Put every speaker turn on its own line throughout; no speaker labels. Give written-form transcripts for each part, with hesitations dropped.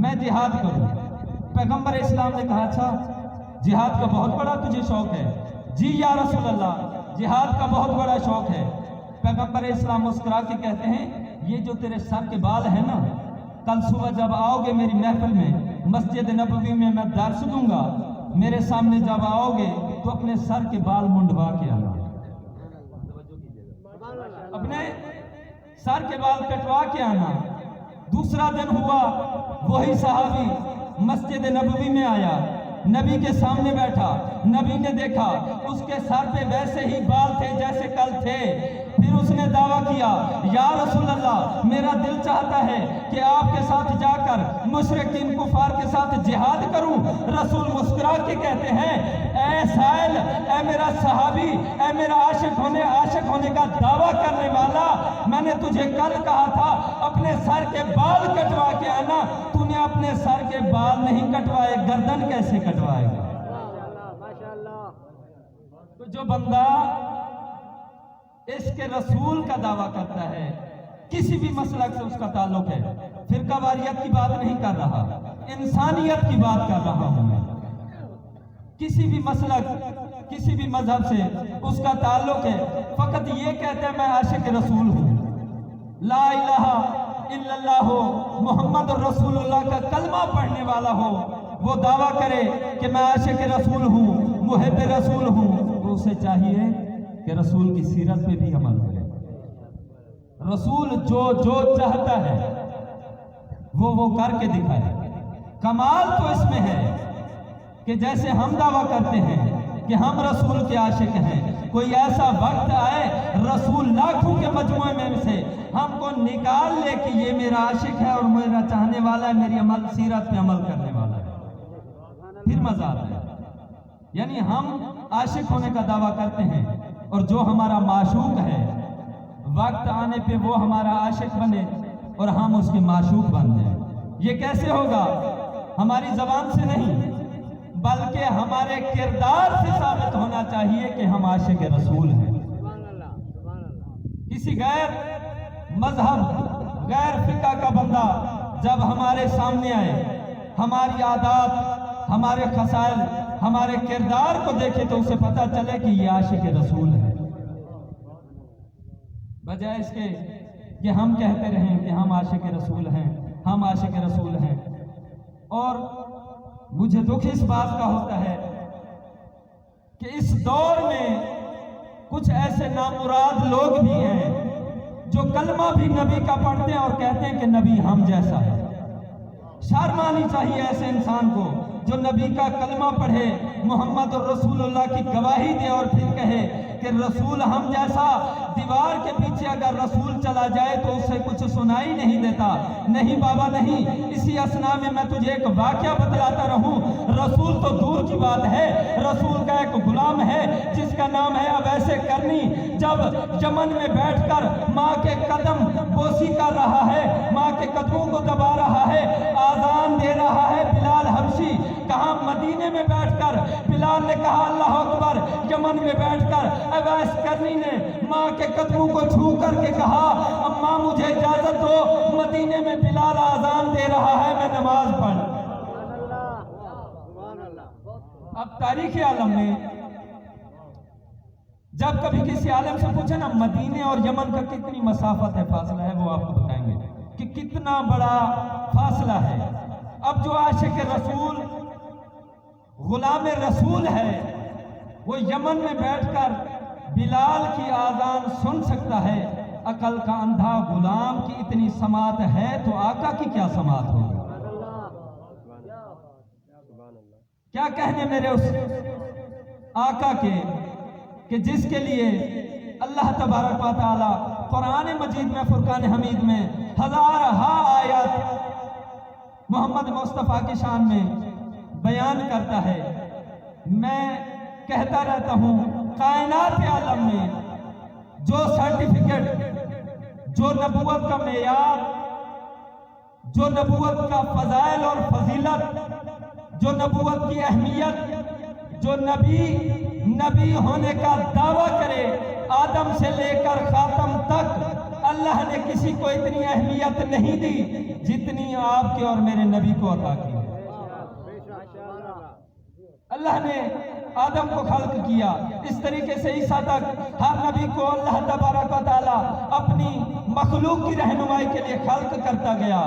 میں جہاد کروں۔ پیغمبر اسلام نے کہا اچھا جہاد کا بہت بڑا تجھے شوق ہے؟ جی یا رسول اللہ جہاد کا بہت بڑا شوق ہے۔ پیغمبر اسلام مسکرا کے کہتے ہیں یہ جو تیرے سر کے بال ہیں نا، کل صبح جب آؤ گے میری محفل میں، مسجد نبوی میں میں درس دوں گا، میرے سامنے جب آؤ گے تو اپنے سر کے بال منڈوا کے آنا، اپنے سر کے بال کٹوا کے آنا۔ دوسرا دن ہوا، وہی صحابی مسجد نبوی میں آیا، نبی کے سامنے بیٹھا، نبی نے دیکھا اس کے سر پہ ویسے ہی بال تھے جیسے کل تھے۔ پھر اس نے دعویٰ کیا یا رسول اللہ میرا دل چاہتا ہے کہ آپ کے ساتھ جا کر مشرکین کفار کے ساتھ جہاد کروں۔ رسول مسکرا کے کہتے ہیں اے سائل، اے میرا صحابی، اے میرا عاشق ہونے کا دعویٰ کرنے والا، میں نے تجھے کل کہا تھا اپنے سر کے بال کٹوا کے آنا، تو نے اپنے سر کے بال نہیں کٹوائے، گردن کیسے کٹوائے گا؟ تو جو بندہ اس کے رسول کا دعویٰ کرتا ہے، کسی بھی مسلک سے اس کا تعلق ہے، فرقہ واریت کی بات نہیں کر رہا، انسانیت کی بات کر رہا ہوں میں، کسی بھی مسلک کسی بھی مذہب سے اس کا تعلق ہے، فقط یہ کہتا ہے میں عاشق رسول ہوں، لا الہ الا اللہ ہو، محمد رسول اللہ کا کلمہ پڑھنے والا ہو، وہ دعویٰ کرے کہ میں عاشق رسول ہوں، محب رسول ہوں، تو اسے چاہیے کہ رسول کی سیرت پہ بھی عمل کرے۔ رسول جو چاہتا ہے وہ کر کے دکھائے۔ کمال تو اس میں ہے کہ جیسے ہم دعویٰ کرتے ہیں کہ ہم رسول کے عاشق ہیں، کوئی ایسا وقت آئے رسول لاکھوں کے مجموعے میں سے ہم کو نکال لے کہ یہ میرا عاشق ہے اور میرا چاہنے والا ہے، میری سیرت پہ عمل کرنے والا ہے، پھر مزہ آتا ہے۔ یعنی ہم عاشق ہونے کا دعویٰ کرتے ہیں اور جو ہمارا معشوق ہے وقت آنے پہ وہ ہمارا عاشق بنے اور ہم اس کے معشوق بن جائیں۔ یہ کیسے ہوگا؟ ہماری زبان سے نہیں بلکہ ہمارے کردار سے ثابت ہونا چاہیے کہ ہم عاشق رسول ہیں۔ کسی غیر مذہب غیر فقہ کا بندہ جب ہمارے سامنے آئے، ہماری عادات، ہمارے خصائل، ہمارے کردار کو دیکھے تو اسے پتہ چلے کہ یہ عاشق رسول ہے، بجائے اس کے کہ ہم کہتے رہیں کہ ہم عاشق رسول ہیں، ہم عاشق رسول ہیں۔ اور مجھے دکھ اس بات کا ہوتا ہے کہ اس دور میں کچھ ایسے نامراد لوگ بھی ہیں جو کلمہ بھی نبی کا پڑھتے ہیں اور کہتے ہیں کہ نبی ہم جیسا ہے۔ شرم آنی چاہیے ایسے انسان کو جو نبی کا کلمہ پڑھے، محمد رسول اللہ کی گواہی دے اور پھر کہے کہ رسول ہم جیسا۔ دیوار کے پیچھے اگر رسول چلا جائے تو اسے کچھ سنائی نہیں دیتا۔ نہیں بابا نہیں، اسی اسنا میں میں تجھے ایک واقعہ بتلاتا رہوں۔ رسول تو دور کی بات ہے، رسول کا ایک غلام ہے جس کا نام ہے اویس کرنی، جب یمن میں بیٹھ کر ماں کے قدم بوسی کر رہا ہے، ماں کے قدموں کو دبا رہا ہے، آذان دے رہا ہے بلال حبشی، کہاں مدینے میں بیٹھ کر بلال نے کہا اللہ اکبر، یمن میں بیٹھ کر اویس کرنی نے ماں کے قدموں کو چھو کر کے کہا اماں مجھے اجازت دو، مدینے میں بلال آذان دے رہا ہے، میں نماز پڑھ۔ اب تاریخ عالم میں جب کبھی کسی عالم سے پوچھے نا مدینے اور یمن کا کتنی مسافت ہے، فاصلہ ہے، وہ آپ کو بتائیں گے کہ کتنا بڑا فاصلہ ہے۔ اب جو عاشق رسول غلام رسول ہے وہ یمن میں بیٹھ کر بلال کی آذان سن سکتا ہے، عقل کا اندھا غلام کی اتنی سماعت ہے تو آقا کی کیا سماعت ہوگی؟ کیا کہنے میرے اس آقا کے کہ جس کے لیے اللہ تبارک و تعالی قرآن مجید میں فرقان حمید میں ہزارہا آیات محمد مصطفیٰ کی شان میں بیان کرتا ہے۔ میں کہتا رہتا ہوں کائنات عالم میں جو سرٹیفکیٹ، جو نبوت کا معیار، جو نبوت کا فضائل اور فضیلت، جو نبوت کی اہمیت، جو نبی ہونے کا دعویٰ کرے، آدم سے لے کر خاتم تک اللہ نے کسی کو اتنی اہمیت نہیں دی جتنی آپ کے اور میرے نبی کو عطا کی ہے۔ اللہ نے آدم کو خلق کیا، اس طریقے سے عیسیٰ تک ہر نبی کو اللہ تبارک و تعالیٰ اپنی مخلوق کی رہنمائی کے لیے خلق کرتا گیا،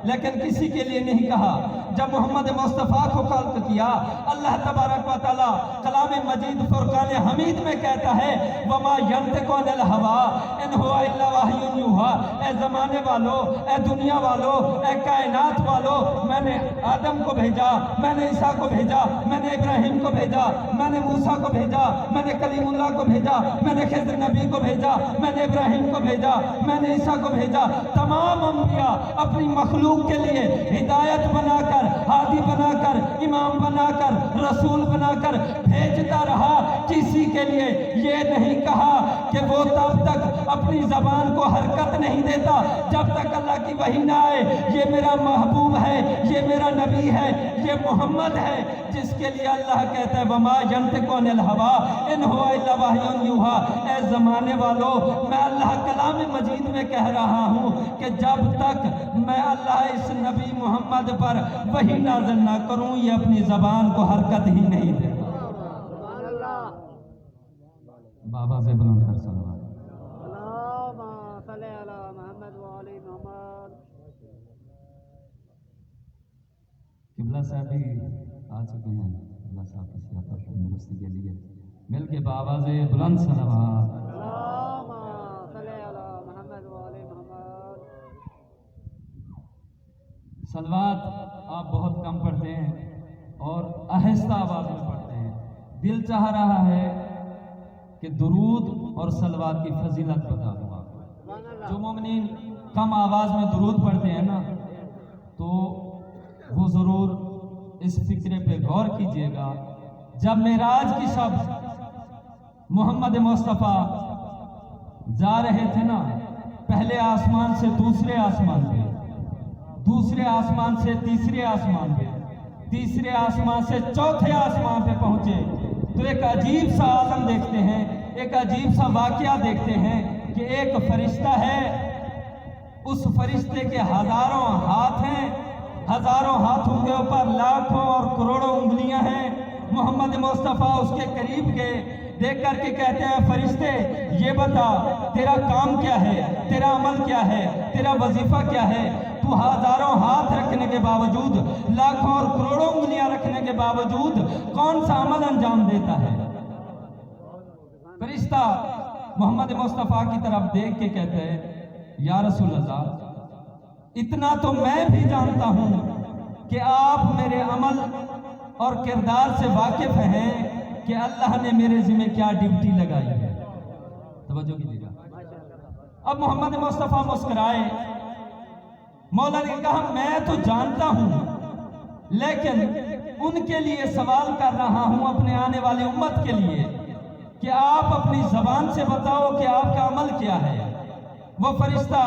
لیکن کسی کے لیے نہیں کہا۔ جب محمد مصطفیٰ کو خلق کیا، اللہ تبارک و تعالیٰ کلام مجید فرقان حمید میں کہتا ہے وَمَا يَنْطِقُ عَنِ الْهَوَىٰ إِنْ هُوَ إِلَّا وَحْيٌ يُوحَىٰ۔ اے زمانے والو، اے دنیا والو، اے کائنات والو، میں نے آدم کو بھیجا، میں نے عیسیٰ کو بھیجا، میں نے ابراہیم کو بھیجا، میں نے موسیٰ کو بھیجا، میں نے کلیم اللہ کو بھیجا، میں نے خضر نبی کو بھیجا، میں نے ابراہیم کو بھیجا، میں نے عیسیٰ کو بھیجا۔ تمام انبیاء اپنی مخلوق کے لیے ہدایت بنا کر، ہادی بنا کر، امام بنا کر، رسول بنا کر بھیجتا رہا۔ کسی کے لیے یہ نہیں کہا کہ وہ تب تک اپنی زبان کو حرکت نہیں دیتا جب تک اللہ کی وحی نہ آئے۔ یہ میرا محبوب ہے، یہ میرا نبی ہے، یہ محمد ہے، جس کے لیے اللہ کہتا ہے وَمَا يَنْطِقُ عَنِ الْهَوَىٰ إِنْ هُوَ إِلَّا وَحْيٌ يُوحَىٰ۔ اے زمانے والو، میں اللہ کلام مجید میں کہہ رہا ہوں کہ جب تک میں اللہ اس نبی محمد پر وحی نازل نہ کروں، یہ اپنی زبان کو حرکت ہی نہیں دے۔ بابا سے بلند کر صلوات۔
اللہم صلی علی محمد وعلی محمد۔
قبلہ صاحب بھی آ چکے ہیں، قبلہ صاحب کی صحت اور تندرستی کے لیے مل کے بآواز بلند صلوات۔
اللہم صلی علی محمد وعلی محمد۔
صلوات آپ بہت کم پڑھتے ہیں اور آہستہ آواز میں پڑھتے ہیں۔ دل چاہ رہا ہے کہ درود اور صلوات کی فضیلت بتا دوں آپ کو۔ جو مومنین کم آواز میں درود پڑھتے ہیں نا، تو وہ ضرور اس فکرے پہ غور کیجئے گا۔ جب معراج کی شب محمد مصطفیٰ جا رہے تھے نا، پہلے آسمان سے دوسرے آسمان پہ، دوسرے آسمان سے تیسرے آسمان پہ، تیسرے آسمان سے چوتھے آسمان پہ پہنچے تو ایک عجیب سا عالم دیکھتے ہیں، ایک عجیب سا واقعہ دیکھتے ہیں کہ ایک فرشتہ ہے، اس فرشتے کے ہزاروں ہاتھ ہیں، ہزاروں ہاتھوں کے اوپر لاکھوں اور کروڑوں انگلیاں ہیں۔ محمد مصطفیٰ اس کے قریب گئے، دیکھ کر کے کہتے ہیں فرشتے یہ بتا تیرا کام کیا ہے، تیرا عمل کیا ہے، تیرا وظیفہ کیا ہے؟ تو ہزاروں ہاتھ رکھنے کے باوجود، لاکھوں اور کروڑوں انگلیاں رکھنے کے باوجود کون سا عمل انجام دیتا ہے؟ فرشتہ محمد مصطفیٰ کی طرف دیکھ کے کہتے ہیں یا رسول اللہ، اتنا تو میں بھی جانتا ہوں کہ آپ میرے عمل اور کردار سے واقف ہیں کہ اللہ نے میرے ذمہ کیا ڈیوٹی لگائی ہے۔ توجہ کیجیے گا۔ اب محمد مصطفیٰ مسکرائے، مولا نے کہا میں تو جانتا ہوں، لیکن ان کے لیے سوال کر رہا ہوں، اپنے آنے والی امت کے لیے، کہ آپ اپنی زبان سے بتاؤ کہ آپ کا عمل کیا ہے۔ وہ فرشتہ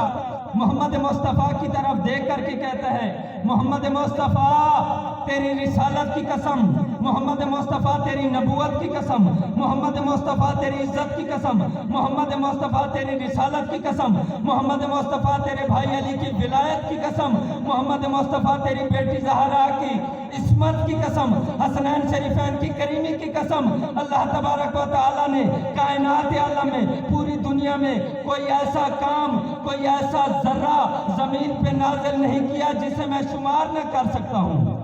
محمد مصطفیٰ کی طرف دیکھ کر کے کہتا ہے محمد مصطفیٰ تیری رسالت کی قسم، محمد مصطفیٰ تیری نبوت کی قسم، محمد مصطفیٰ تیری عزت کی قسم، محمد مصطفیٰ تیری رسالت کی قسم، محمد مصطفیٰ تیرے بھائی علی کی ولایت کی قسم، محمد مصطفیٰ تیری بیٹی زہرا کی عصمت کی قسم، حسنین شریفین کی کریمی کی قسم، اللہ تبارک و تعالیٰ نے کائنات عالم میں، پوری دنیا میں کوئی ایسا کام، کوئی ایسا ذرہ زمین پہ نازل نہیں کیا جسے میں شمار نہ کر سکتا ہوں۔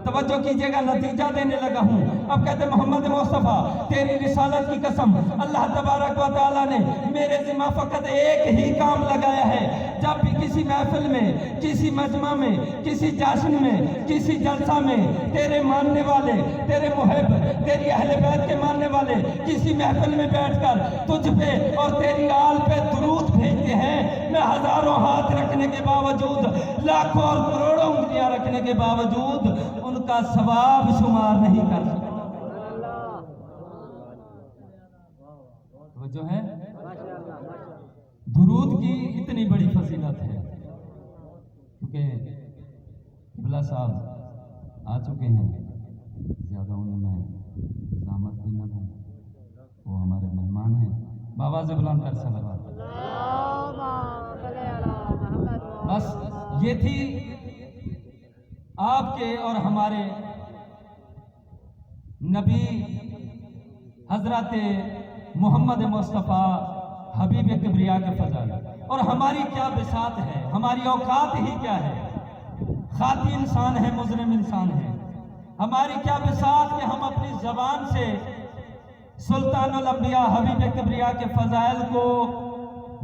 توجہ کیجئے گا، نتیجہ دینے لگا ہوں۔ اب کہتے محمد مصطفیٰ تیری رسالت کی قسم، اللہ تبارک و تعالیٰ نے میرے ذمہ فقط ایک ہی کام لگایا ہے۔ جب بھی کسی محفل میں، کسی مجمع میں، کسی جشن میں، کسی جلسہ میں تیرے ماننے والے، تیرے محب، تیری اہل بیت کے ماننے والے کسی محفل میں بیٹھ کر تجھ پہ اور تیری آل پہ درود بھیجتے ہیں، میں ہزاروں ہاتھ رکھنے کے باوجود، لاکھوں اور کروڑوں انگلیاں رکھنے کے باوجود ان کا ثواب شمار نہیں کر سکتا۔ وہ جو ہے درود کی اتنی بڑی فضیلت ہے، کیونکہ قبلہ صاحب آ چکے ہیں، زیادہ انہیں میں زحمت بھی نہ دوں، وہ ہمارے مہمان ہیں۔ بآواز بلند کر صلوات۔
صل علی محمد و
بس یہ تھی آپ کے اور ہمارے نبی حضرت محمد مصطفیٰ حبیب کبریا کے فضائل، اور ہماری کیا بساط ہے، ہماری اوقات ہی کیا ہے، خاطی انسان ہے، مجرم انسان ہے، ہماری کیا بساط کہ ہم اپنی زبان سے سلطان الانبیاء حبیب کبریا کے فضائل کو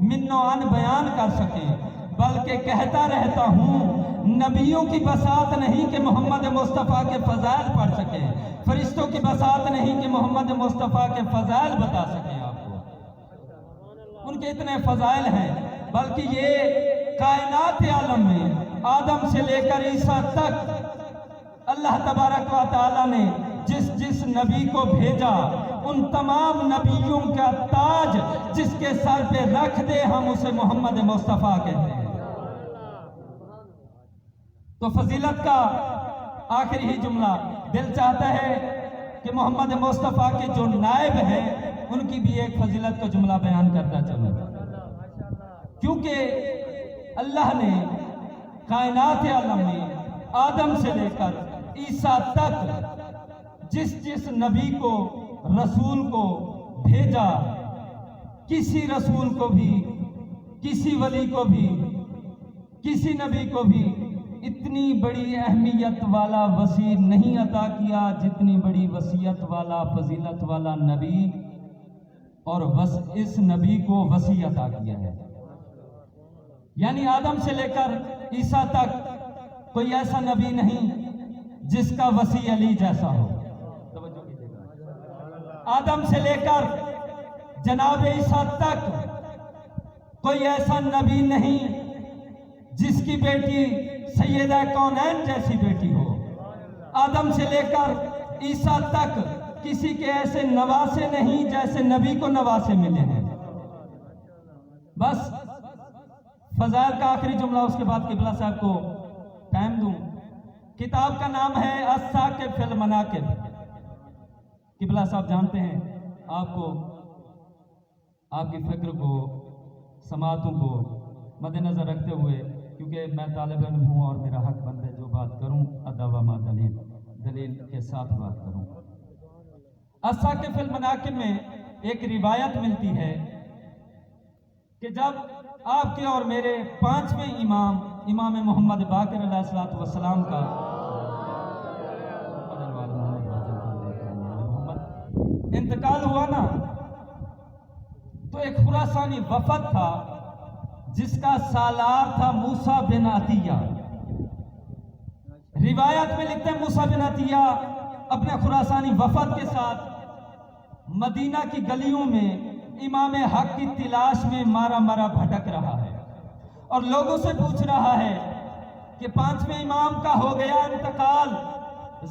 من و عن بیان کر سکیں، بلکہ کہتا رہتا ہوں نبیوں کی بساط نہیں کہ محمد مصطفیٰ کے فضائل پڑھ سکیں، فرشتوں کی بساط نہیں کہ محمد مصطفیٰ کے فضائل بتا سکیں آپ کو، ان کے اتنے فضائل ہیں، بلکہ یہ کائنات عالم میں آدم سے لے کر عیسیٰ تک اللہ تبارک و تعالیٰ نے جس نبی کو بھیجا، ان تمام نبیوں کا تاج جس کے سر پہ رکھ دے ہم اسے محمد مصطفیٰ کہتے ہیں۔ تو فضیلت کا آخری ہی جملہ دل چاہتا ہے کہ محمد مصطفیٰ کے جو نائب ہیں ان کی بھی ایک فضیلت کا جملہ بیان کرتا چلوں، کیونکہ اللہ نے کائنات عالم میں آدم سے لے کر عیسیٰ تک جس نبی کو رسول کو بھیجا، کسی رسول کو بھی، کسی ولی کو بھی، کسی نبی کو بھی اتنی بڑی اہمیت والا وسیع نہیں عطا کیا جتنی بڑی وسیعت والا فضیلت والا نبی، اور اس نبی کو وسیع عطا کیا ہے۔ یعنی آدم سے لے کر عیسیٰ تک کوئی ایسا نبی نہیں جس کا وسیع علی جیسا ہو، توجہ کیجئے گا۔ آدم سے لے کر جناب عیسیٰ تک کوئی ایسا نبی نہیں جس کی بیٹی سیدہ کونین جیسی بیٹی ہو۔ آدم سے لے کر عیسیٰ تک کسی کے ایسے نواسے نہیں جیسے نبی کو نواسے ملے ہیں۔ بس فضائل کا آخری جملہ، اس کے بعد قبلہ صاحب کو ٹائم دوں۔ کتاب کا نام ہے الثاقب فی المناقب۔ قبلہ صاحب جانتے ہیں آپ کو، آپ کی فکر کو، سماعتوں کو مد نظر رکھتے ہوئے، کیونکہ میں طالب علم ہوں اور میرا حق بند ہے جو بات کروں ادب و دلیل کے ساتھ بات کروں۔ الثاقب فی المناقب میں ایک روایت ملتی ہے کہ جب آپ کے اور میرے پانچویں امام محمد باقر علیہ السلام کا انتقال ہوا نا، تو ایک خراسانی وفد تھا جس کا سالار تھا موسیٰ بن عطیہ۔ روایت میں لکھتے ہیں موسیٰ بن عطیہ اپنے خراسانی وفد کے ساتھ مدینہ کی گلیوں میں امام حق کی تلاش میں مارا مارا بھٹک رہا ہے، اور لوگوں سے پوچھ رہا ہے کہ پانچویں امام کا ہو گیا انتقال،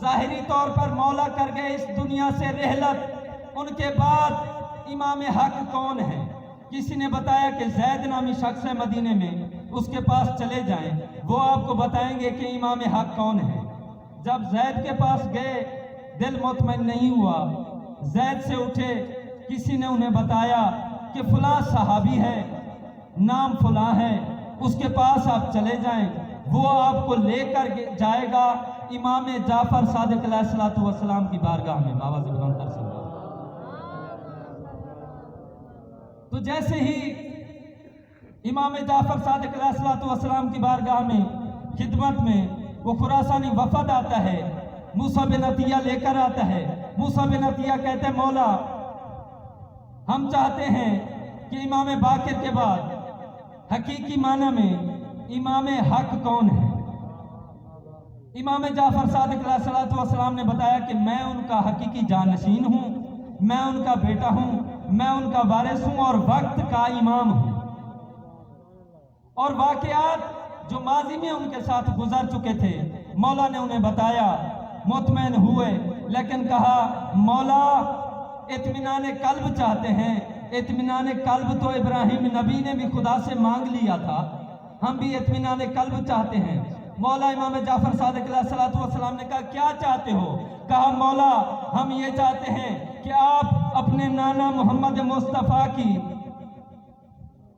ظاہری طور پر مولا کر گئے اس دنیا سے رحلت، ان کے بعد امام حق کون ہے؟ کسی نے بتایا کہ زید نامی شخص ہے مدینے میں، اس کے پاس چلے جائیں، وہ آپ کو بتائیں گے کہ امام حق کون ہے۔ جب زید کے پاس گئے دل مطمئن نہیں ہوا، زید سے اٹھے، کسی نے انہیں بتایا کہ فلاں صحابی ہے، نام فلاں ہے، اس کے پاس آپ چلے جائیں، وہ آپ کو لے کر جائے گا امام جعفر صادق علیہ السلام کی بارگاہ میں۔ بابا زبان تر سے تو جیسے ہی امام جعفر صادق علیہ السلام کی بارگاہ میں خدمت میں وہ خراسانی وفد آتا ہے، موسیٰ بن عطیہ لے کر آتا ہے۔ موسیٰ بن عطیہ کہتے ہیں مولا ہم چاہتے ہیں کہ امام باقر کے بعد حقیقی معنی میں امام حق کون ہے؟ امام جعفر صادق علیہ السلام نے بتایا کہ میں ان کا حقیقی جانشین ہوں، میں ان کا بیٹا ہوں، میں ان کا وارث ہوں اور وقت کا امام ہوں، اور واقعات جو ماضی میں ان کے ساتھ گزر چکے تھے مولا نے انہیں بتایا، مطمئن ہوئے، لیکن کہا مولا اطمینان قلب چاہتے ہیں۔ اطمینان قلب تو ابراہیم نبی نے بھی خدا سے مانگ لیا تھا، ہم بھی اطمینان قلب چاہتے ہیں۔ مولا امام جعفر صادق علیہ السلام نے کہا کیا چاہتے ہو؟ کہا مولا ہم یہ چاہتے ہیں کہ آپ اپنے نانا محمد مصطفیٰ کی